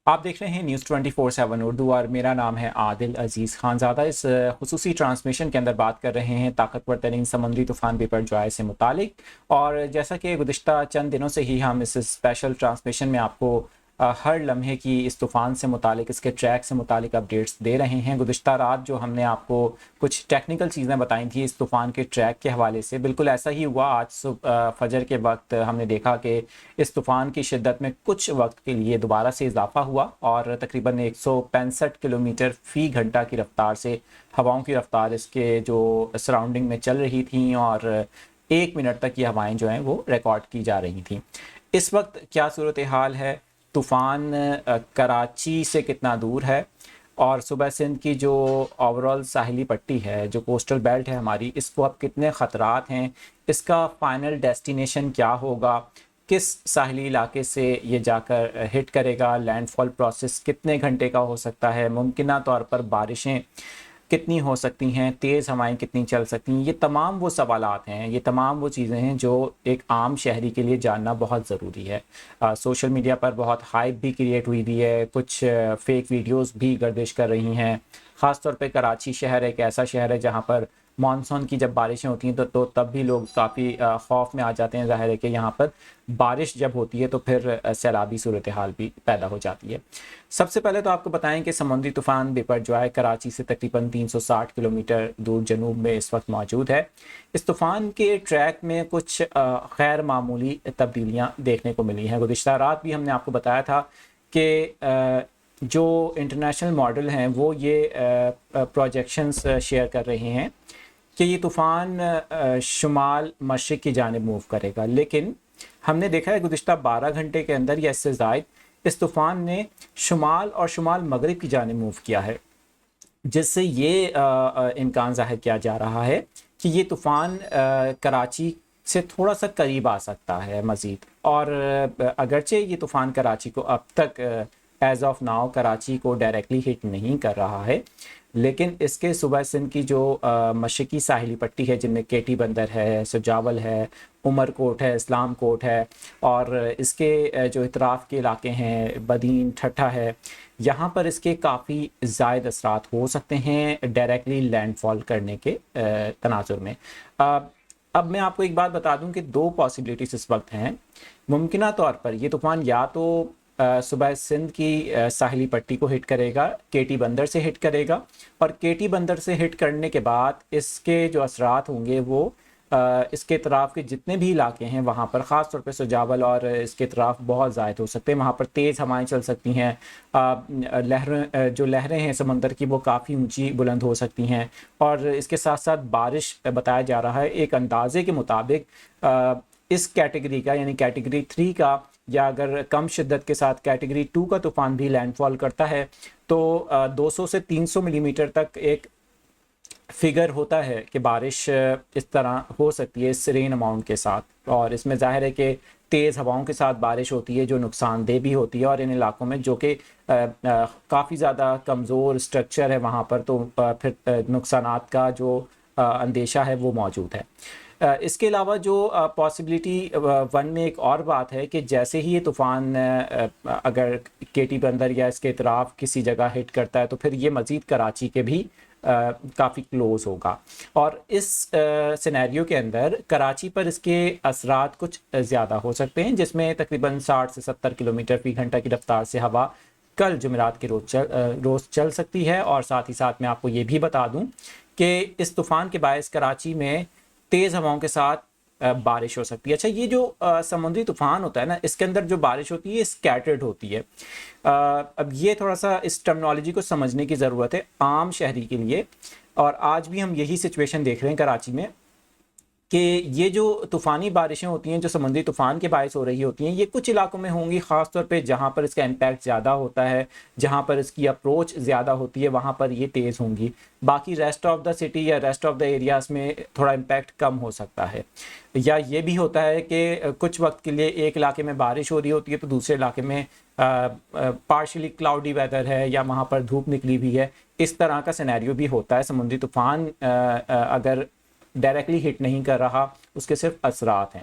آپ دیکھ رہے ہیں نیوز 24/7 اردو اور میرا نام ہے عادل عزیز خانزادہ۔ اس خصوصی ٹرانسمیشن کے اندر بات کر رہے ہیں طاقتور ترین سمندری طوفان بیپر جوائے سے متعلق، اور جیسا کہ گزشتہ چند دنوں سے ہی ہم اس اسپیشل ٹرانسمیشن میں آپ کو ہر لمحے کی اس طوفان سے متعلق، اس کے ٹریک سے متعلق اپڈیٹس دے رہے ہیں۔ گزشتہ رات جو ہم نے آپ کو کچھ ٹیکنیکل چیزیں بتائی تھیں اس طوفان کے ٹریک کے حوالے سے، بالکل ایسا ہی ہوا۔ آج صبح فجر کے وقت ہم نے دیکھا کہ اس طوفان کی شدت میں کچھ وقت کے لیے دوبارہ سے اضافہ ہوا اور تقریباً 165 کلومیٹر فی گھنٹہ کی رفتار سے ہواؤں کی رفتار اس کے جو سراؤنڈنگ میں چل رہی تھیں، اور 1 منٹ تک یہ ہوائیں جو ہیں وہ ریکارڈ کی جا رہی تھیں۔ اس وقت کیا صورتحال ہے، طوفان کراچی سے کتنا دور ہے، اور صوبہ سندھ کی جو اوورال ساحلی پٹی ہے، جو کوسٹل بیلٹ ہے ہماری، اس کو اب کتنے خطرات ہیں، اس کا فائنل ڈیسٹینیشن کیا ہوگا، کس ساحلی علاقے سے یہ جا کر ہٹ کرے گا، لینڈ فال پروسیس کتنے گھنٹے کا ہو سکتا ہے، ممکنہ طور پر بارشیں کتنی ہو سکتی ہیں، تیز ہوائیں کتنی چل سکتی ہیں، یہ تمام وہ سوالات ہیں، یہ تمام وہ چیزیں ہیں جو ایک عام شہری کے لیے جاننا بہت ضروری ہے۔ سوشل میڈیا پر بہت ہائپ بھی کریٹ ہوئی بھی ہے، کچھ فیک ویڈیوز بھی گردش کر رہی ہیں۔ خاص طور پہ کراچی شہر ایک ایسا شہر ہے جہاں پر مانسون کی جب بارشیں ہوتی ہیں تو تب بھی لوگ کافی خوف میں آ جاتے ہیں۔ ظاہر ہے کہ یہاں پر بارش جب ہوتی ہے تو پھر سیلابی صورتحال بھی پیدا ہو جاتی ہے۔ سب سے پہلے تو آپ کو بتائیں کہ سمندری طوفان بیپر جوائے کراچی سے تقریباً 360 کلومیٹر دور جنوب میں اس وقت موجود ہے۔ اس طوفان کے ٹریک میں کچھ غیر معمولی تبدیلیاں دیکھنے کو ملی ہیں۔ گزشتہ رات بھی ہم نے آپ کو بتایا تھا کہ جو انٹرنیشنل ماڈل ہیں وہ یہ پروجیکشنز شیئر کر رہے ہیں کہ یہ طوفان شمال مشرق کی جانب موو کرے گا، لیکن ہم نے دیکھا ہے گزشتہ 12 گھنٹے کے اندر یا اس سے زائد اس طوفان نے شمال اور شمال مغرب کی جانب موو کیا ہے، جس سے یہ امکان ظاہر کیا جا رہا ہے کہ یہ طوفان کراچی سے تھوڑا سا قریب آ سکتا ہے مزید۔ اور اگرچہ یہ طوفان کراچی کو اب تک ایز آف ناؤ کراچی کو ڈائریکٹلی ہٹ نہیں کر رہا ہے، لیکن اس کے صوبہ سندھ کی جو مشرقی ساحلی پٹی ہے، جن میں کیٹی بندر ہے، سجاول ہے، عمر کوٹ ہے، اسلام کوٹ ہے، اور اس کے جو اطراف کے علاقے ہیں بدین ٹھٹھا ہے، یہاں پر اس کے کافی زائد اثرات ہو سکتے ہیں ڈائریکٹلی لینڈ فال کرنے کے تناظر میں۔ اب میں آپ کو ایک بات بتا دوں کہ 2 پاسبلٹیز اس وقت ہیں۔ ممکنہ طور پر یہ طوفان یا تو صوبہ سندھ کی ساحلی پٹی کو ہٹ کرے گا، کیٹی بندر سے ہٹ کرے گا، اور کیٹی بندر سے ہٹ کرنے کے بعد اس کے جو اثرات ہوں گے وہ اس کے اطراف کے جتنے بھی علاقے ہیں وہاں پر، خاص طور پہ سجاول اور اس کے اطراف بہت زائد ہو سکتے ہیں۔ وہاں پر تیز ہوائیں چل سکتی ہیں، جو لہریں ہیں سمندر کی وہ کافی اونچی بلند ہو سکتی ہیں، اور اس کے ساتھ ساتھ بارش بتایا جا رہا ہے ایک اندازے کے مطابق اس کیٹیگری کا، یعنی کیٹیگری 3 کا، یا اگر کم شدت کے ساتھ کیٹیگری 2 کا طوفان بھی لینڈ فال کرتا ہے تو 200 سے 300 ملی میٹر تک ایک فگر ہوتا ہے کہ بارش اس طرح ہو سکتی ہے اس رین اماؤنٹ کے ساتھ، اور اس میں ظاہر ہے کہ تیز ہواؤں کے ساتھ بارش ہوتی ہے جو نقصان دہ بھی ہوتی ہے، اور ان علاقوں میں جو کہ کافی زیادہ کمزور سٹرکچر ہے وہاں پر تو پھر نقصانات کا جو اندیشہ ہے وہ موجود ہے۔ اس کے علاوہ جو پاسبلٹی 1 میں ایک اور بات ہے کہ جیسے ہی یہ طوفان اگر کیٹی بندر یا اس کے اطراف کسی جگہ ہٹ کرتا ہے تو پھر یہ مزید کراچی کے بھی کافی کلوز ہوگا، اور اس سینیریو کے اندر کراچی پر اس کے اثرات کچھ زیادہ ہو سکتے ہیں، جس میں تقریباً 60 سے 70 کلومیٹر فی گھنٹہ کی رفتار سے ہوا کل جمعرات کے روز چل سکتی ہے۔ اور ساتھ ہی ساتھ میں آپ کو یہ بھی بتا دوں کہ اس طوفان کے باعث کراچی میں تیز ہواؤں کے ساتھ بارش ہو سکتی ہے۔ اچھا، یہ جو سمندری طوفان ہوتا ہے نا، اس کے اندر جو بارش ہوتی ہے اسکیٹرڈ ہوتی ہے۔ اب یہ تھوڑا سا اس ٹرمنالوجی کو سمجھنے کی ضرورت ہے عام شہری کے لیے، اور آج بھی ہم یہی سچویشن دیکھ رہے ہیں کراچی میں کہ یہ جو طوفانی بارشیں ہوتی ہیں جو سمندری طوفان کے باعث ہو رہی ہوتی ہیں، یہ کچھ علاقوں میں ہوں گی، خاص طور پہ جہاں پر اس کا امپیکٹ زیادہ ہوتا ہے، جہاں پر اس کی اپروچ زیادہ ہوتی ہے، وہاں پر یہ تیز ہوں گی۔ باقی ریسٹ آف دا سٹی یا ریسٹ آف دا ایریاز میں تھوڑا امپیکٹ کم ہو سکتا ہے، یا یہ بھی ہوتا ہے کہ کچھ وقت کے لیے ایک علاقے میں بارش ہو رہی ہوتی ہے تو دوسرے علاقے میں پارشلی کلاؤڈی ویدر ہے یا وہاں پر دھوپ نکلی ہوئی ہے۔ اس طرح کا سینیریو بھی ہوتا ہے۔ سمندری طوفان اگر ڈائریکٹلی ہٹ نہیں کر رہا، اس کے صرف اثرات ہیں۔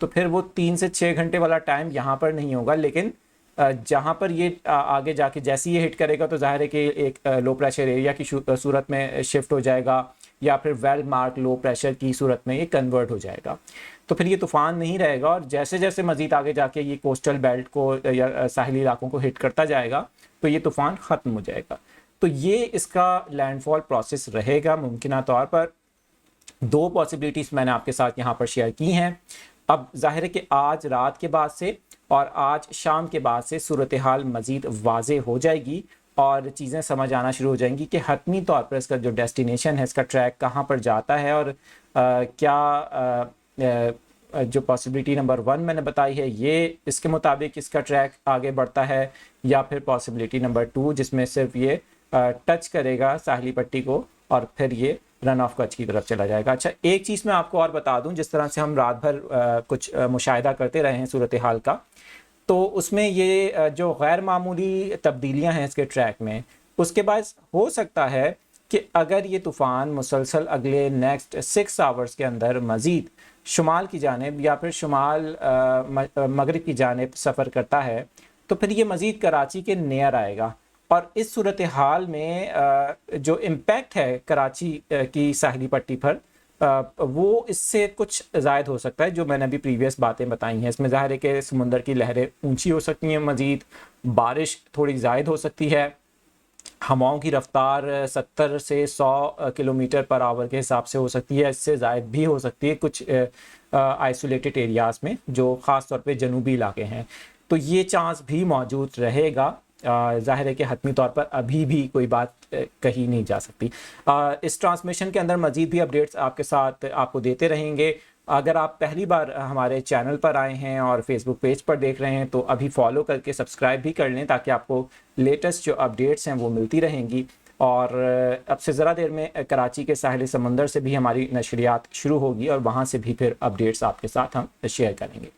تو پھر وہ 3 سے 6 گھنٹے والا ٹائم یہاں پر نہیں ہوگا، لیکن جہاں پر یہ آگے جا کے جیسے یہ ہٹ کرے گا تو ظاہر ہے کہ ایک لو پریشر ایریا کی صورت میں شفٹ ہو جائے گا، یا پھر ویل مارک لو پریشر کی صورت میں یہ کنورٹ ہو جائے گا. تو پھر یہ طوفان نہیں رہے گا، اور جیسے جیسے مزید آگے جا کے یہ کوسٹل بیلٹ کو یا ساحلی علاقوں کو ہٹ کرتا جائے گا تو یہ طوفان ختم ہو جائے گا. تو یہ اس کا لینڈ فال پروسیس رہے گا. ممکنہ طور پر 2 پاسبلٹیز میں نے آپ کے ساتھ یہاں پر شیئر کی ہیں. اب ظاہر ہے کہ آج رات کے بعد سے اور آج شام کے بعد سے صورتحال مزید واضح ہو جائے گی اور چیزیں سمجھ آنا شروع ہو جائیں گی کہ حتمی طور پر اس کا جو ڈیسٹینیشن ہے، اس کا ٹریک کہاں پر جاتا ہے، اور کیا جو پاسبلٹی نمبر 1 میں نے بتائی ہے یہ اس کے مطابق اس کا ٹریک آگے بڑھتا ہے، یا پھر پاسبلٹی نمبر 2 جس میں صرف یہ ٹچ کرے گا ساحلی پٹی کو اور پھر یہ رن آف کچھ کی طرف چلا جائے گا. اچھا، ایک چیز میں آپ کو اور بتا دوں، جس طرح سے ہم رات بھر کچھ مشاہدہ کرتے رہے ہیں صورتحال کا، تو اس میں یہ جو غیر معمولی تبدیلیاں ہیں اس کے ٹریک میں، اس کے باعث ہو سکتا ہے کہ اگر یہ طوفان مسلسل اگلے نیکسٹ 6 آورز کے اندر مزید شمال کی جانب یا پھر شمال مغرب کی جانب سفر کرتا ہے تو پھر یہ مزید کراچی کے نیئر آئے گا، اور اس صورتحال میں جو امپیکٹ ہے کراچی کی ساحلی پٹی پر وہ اس سے کچھ زائد ہو سکتا ہے، جو میں نے ابھی پریویس باتیں بتائی ہیں. اس میں ظاہر ہے کہ سمندر کی لہریں اونچی ہو سکتی ہیں، مزید بارش تھوڑی زائد ہو سکتی ہے، ہواؤں کی رفتار 70 سے 100 کلومیٹر پر آور کے حساب سے ہو سکتی ہے، اس سے زائد بھی ہو سکتی ہے کچھ آئسولیٹڈ ایریاز میں جو خاص طور پہ جنوبی علاقے ہیں. تو یہ چانس بھی موجود رہے گا. ظاہر ہے کہ حتمی طور پر ابھی بھی کوئی بات کہی نہیں جا سکتی. اس ٹرانسمیشن کے اندر مزید بھی اپڈیٹس آپ کے ساتھ آپ کو دیتے رہیں گے. اگر آپ پہلی بار ہمارے چینل پر آئے ہیں اور فیس بک پیج پر دیکھ رہے ہیں تو ابھی فالو کر کے سبسکرائب بھی کر لیں تاکہ آپ کو لیٹسٹ جو اپڈیٹس ہیں وہ ملتی رہیں گی. اور اب سے ذرا دیر میں کراچی کے ساحل سمندر سے بھی ہماری نشریات شروع ہوگی اور وہاں سے بھی پھر اپڈیٹس آپ کے ساتھ ہم شیئر کریں گے.